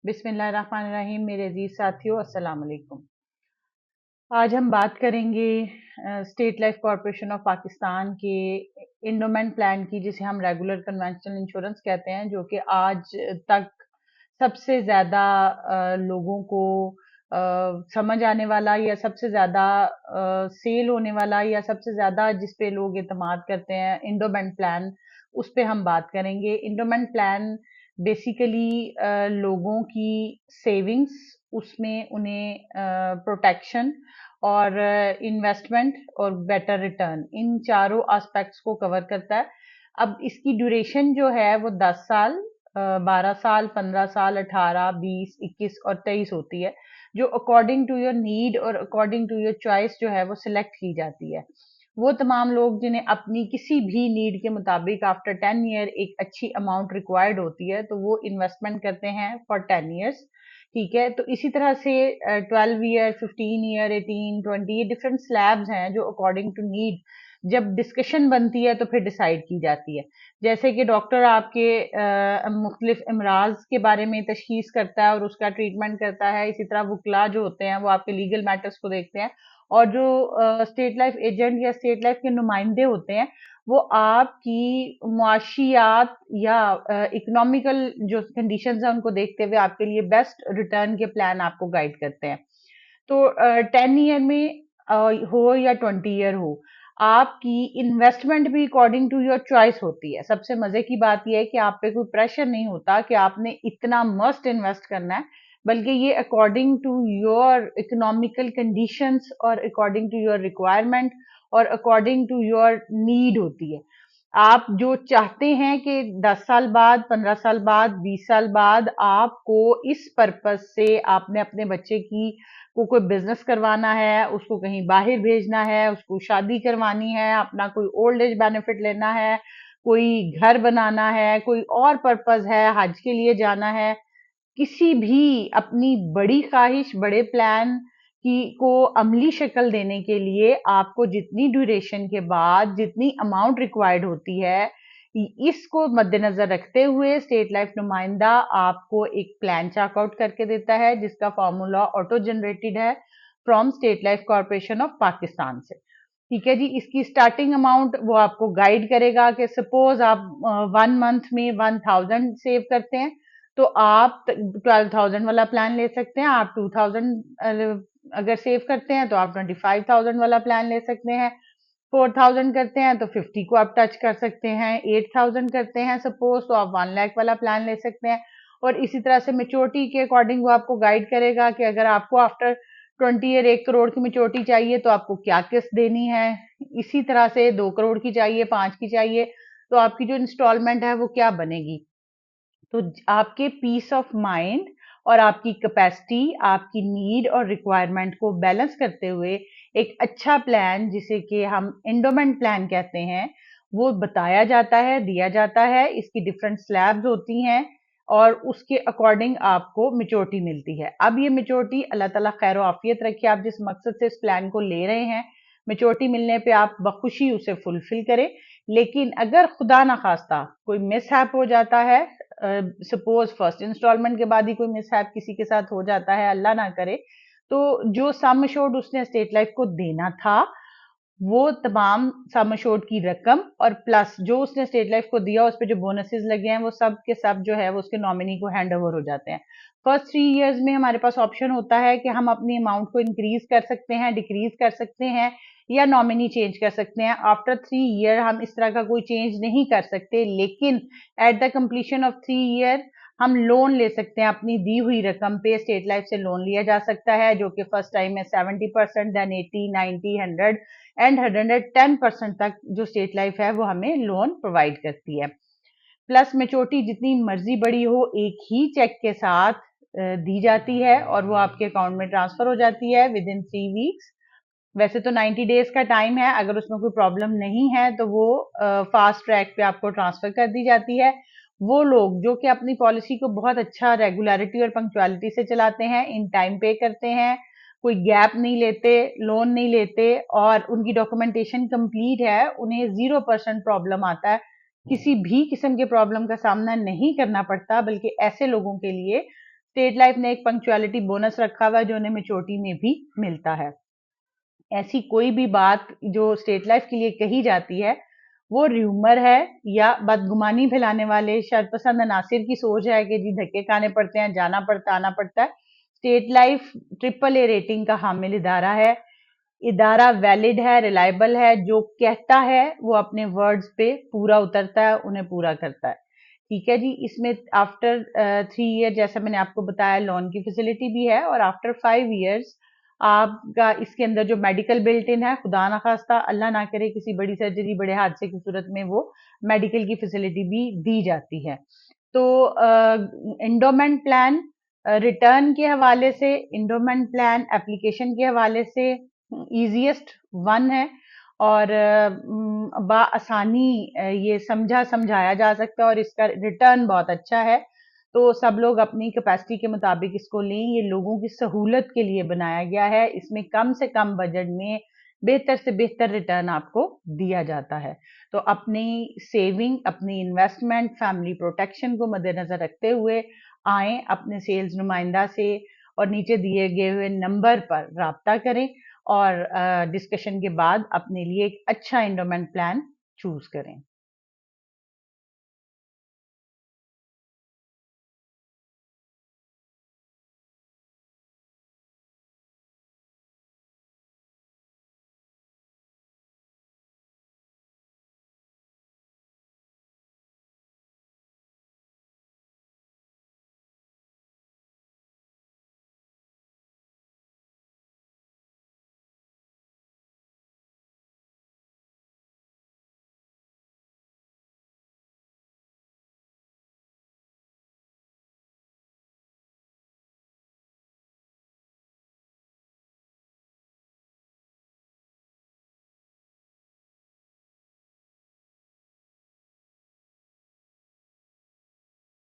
बिस्मिल्लाहिर्रहमानिर्रहीम। मेरे अजीज साथियों, अस्सलाम वालेकुम। आज हम बात करेंगे state life corporation of Pakistan के इंडोमेंट प्लान की, जिसे हम रेगुलर कन्वेंशनल इंश्योरेंस कहते हैं, जो कि आज तक सबसे ज्यादा लोगों को समझ आने वाला या सबसे ज्यादा सेल होने वाला या सबसे ज्यादा जिस पे लोग एतमाद करते हैं, इंडोमेंट प्लान। उस पे हम बात करेंगे। इंडोमेंट प्लान बेसिकली लोगों की सेविंग्स, उसमें उन्हें प्रोटेक्शन और इन्वेस्टमेंट और बेटर रिटर्न, इन चारों एस्पेक्ट्स को कवर करता है। अब इसकी ड्यूरेशन जो है वो 10 साल, 12 साल, 15 साल, 18, 20, 21 और 23 होती है, जो अकॉर्डिंग टू योर नीड और अकॉर्डिंग टू योर चॉइस जो है वो सिलेक्ट की जाती है। वो तमाम लोग जिन्हें अपनी किसी भी नीड के मुताबिक आफ्टर 10 ईयर एक अच्छी अमाउंट रिक्वायर्ड होती है, तो वो इन्वेस्टमेंट करते हैं फॉर 10 ईयर्स। ठीक है, तो इसी तरह से 12 ईयर, 15 ईयर, 18, 20, ये डिफरेंट स्लैब्स हैं जो अकॉर्डिंग टू नीड जब डिस्कशन बनती है तो फिर डिसाइड की जाती है। जैसे कि डॉक्टर आपके मुख्तलिफ अमराज के बारे में तशखीस करता है और उसका ट्रीटमेंट करता है, इसी तरह वकला जो होते हैं वो आपके लीगल मैटर्स को देखते हैं, और जो स्टेट लाइफ एजेंट या स्टेट लाइफ के नुमाइंदे होते हैं वो आपकी मुआशियात या इकोनॉमिकल जो कंडीशंस हैं उनको देखते हुए आपके लिए बेस्ट रिटर्न के प्लान आपको गाइड करते हैं। तो 10 ईयर में हो या 20 ईयर हो, आपकी इन्वेस्टमेंट भी अकॉर्डिंग टू योर चॉइस होती है। सबसे मजे की बात यह है कि आप पे कोई प्रेशर नहीं होता कि आपने इतना मस्ट इन्वेस्ट करना है, बल्कि ये according to your economical conditions और अकॉर्डिंग टू योर रिक्वायरमेंट और अकॉर्डिंग टू योर नीड होती है। आप जो चाहते हैं कि 10 साल बाद, 15 साल बाद, 20 साल बाद आपको इस पर्पस से आपने अपने बच्चे की को कोई बिजनेस करवाना है, उसको कहीं बाहर भेजना है, उसको शादी करवानी है, अपना कोई ओल्ड एज बेनिफिट लेना है, कोई घर बनाना है, कोई और पर्पस है, हज के लिए जाना है, किसी भी अपनी बड़ी ख्वाहिश, बड़े प्लान की को अमली शक्ल देने के लिए आपको जितनी ड्यूरेशन के बाद जितनी अमाउंट रिक्वायर्ड होती है, इसको मद्देनजर रखते हुए स्टेट लाइफ नुमाइंदा आपको एक प्लान चार्ट करके देता है, जिसका फॉर्मूला ऑटो जनरेटेड है from state life corporation of Pakistan से। ठीक है जी, इसकी स्टार्टिंग अमाउंट वो आपको गाइड करेगा कि सपोज आप 1 मंथ में 1000 सेव करते हैं, तो आप 12,000 वाला प्लान ले सकते हैं। आप 2000 अगर सेव करते हैं तो आप 25,000 वाला प्लान ले सकते हैं। 4000 करते हैं तो 50 को आप टच कर सकते हैं। 8000 करते हैं सपोज, तो आप 1 लाख वाला प्लान ले सकते हैं। और इसी तरह से मेच्योरिटी के अकॉर्डिंग वो आपको गाइड करेगा कि अगर आपको आफ्टर 20 ईयर 1 करोड़ की मेच्योरिटी चाहिए तो आपको क्या किस्त देनी है। इसी तरह से 2 करोड़ की चाहिए, 5 की चाहिए, तो आपकी जो इंस्टॉलमेंट है वो क्या बनेगी। तो आपके पीस ऑफ माइंड और आपकी कैपेसिटी, आपकी नीड और रिक्वायरमेंट को बैलेंस करते हुए एक अच्छा प्लान, जिसे कि हम एंडोमेंट प्लान कहते हैं, वो बताया जाता है, दिया जाता है। इसकी डिफरेंट स्लैब्स होती हैं और उसके अकॉर्डिंग आपको मेच्योरिटी मिलती है। अब ये मेच्योरिटी अल्लाह ताला खैर आफियत रखे, आप जिस मकसद से इस प्लान को ले रहे हैं, मेच्योरिटी मिलने पे आप बखुशी उसे फुलफिल करें। लेकिन अगर खुदा ना खास्ता कोई मिसहैप हो जाता है, सपोज फर्स्ट इंस्टॉलमेंट के बाद ही कोई मिसहैप किसी के साथ हो जाता है, अल्लाह ना करे, तो जो सम एश्योर्ड उसने स्टेट लाइफ को देना था, वो तमाम सम एश्योर्ड की रकम और प्लस जो उसने स्टेट लाइफ को दिया, उस पर जो बोनसेस लगे हैं, वो सब के सब जो है वो उसके नॉमिनी को हैंड ओवर हो जाते हैं। फर्स्ट 3 इयर्स में हमारे पास ऑप्शन होता है कि हम अपनी अमाउंट को इंक्रीज कर सकते हैं, डिक्रीज कर सकते हैं या नॉमिनी चेंज कर सकते हैं। आफ्टर 3 ईयर हम इस तरह का कोई चेंज नहीं कर सकते, लेकिन at the completion of 3 year हम लोन ले सकते हैं। अपनी दी हुई रकम पे स्टेट लाइफ से लोन लिया जा सकता है, जो कि फर्स्ट टाइम में 70%, देन 80, 90, 100 एंड 110% तक जो स्टेट लाइफ है वो हमें लोन प्रोवाइड करती है। प्लस मेच्योरिटी जितनी मर्जी बड़ी हो, एक ही चेक के साथ दी जाती है और वो आपके अकाउंट में ट्रांसफर हो जाती है विद इन 3 वीक्स। वैसे तो 90 डेज का टाइम है, अगर उसमें कोई प्रॉब्लम नहीं है तो वो फास्ट ट्रैक पे आपको ट्रांसफर कर दी जाती है। वो लोग जो कि अपनी पॉलिसी को बहुत अच्छा रेगुलरिटी और पंक्चुअलिटी से चलाते हैं, इन टाइम पे करते हैं, कोई गैप नहीं लेते, लोन नहीं लेते और उनकी डॉक्यूमेंटेशन कंप्लीट है, उन्हें 0% प्रॉब्लम आता है, किसी भी किस्म के प्रॉब्लम का सामना नहीं करना पड़ता, बल्कि ऐसे लोगों के लिए स्टेट लाइफ ने एक पंक्चुअलिटी बोनस रखा हुआ है जो उन्हें मेच्योरिटी में भी मिलता है। ऐसी कोई भी बात जो स्टेट लाइफ के लिए कही जाती है वो र्यूमर है या बदगुमानी फैलाने वाले शरपसंद अनासिर की सोच है कि जी धक्के खाने पड़ते हैं, जाना पड़ता, आना पड़ता है। स्टेट लाइफ AAA रेटिंग का हामिल इदारा है। इदारा वैलिड है, रिलायबल है, जो कहता है वो अपने वर्ड्स पे पूरा उतरता है, उन्हें पूरा करता है। ठीक है जी। इसमें आफ्टर 3 ईयर जैसा मैंने आपको बताया लोन की फैसिलिटी भी है, और आफ्टर 5 ईयर्स आपका इसके अंदर जो मेडिकल बिल्ट इन है, खुदा ना खास्ता अल्लाह ना करे किसी बड़ी सर्जरी बड़े हादसे की सूरत में वो मेडिकल की फैसिलिटी भी दी जाती है। तो इंडोमेंट प्लान रिटर्न के हवाले से, इंडोमेंट प्लान एप्लीकेशन के हवाले से ईजीएस्ट वन है, और आसानी ये समझाया जा सकता है, और इसका रिटर्न बहुत अच्छा है। तो सब लोग अपनी कैपेसिटी के मुताबिक इसको लें। ये लोगों की सहूलत के लिए बनाया गया है। इसमें कम से कम बजट में बेहतर से बेहतर रिटर्न आपको दिया जाता है। तो अपनी सेविंग, अपनी इन्वेस्टमेंट, फैमिली प्रोटेक्शन को मद्देनजर रखते हुए आए अपने सेल्स नुमाइंदा से, और नीचे दिए गए हुए नंबर पर राब्ता करें, और डिस्कशन के बाद अपने लिए एक अच्छा एंडोमेंट प्लान चूज करें।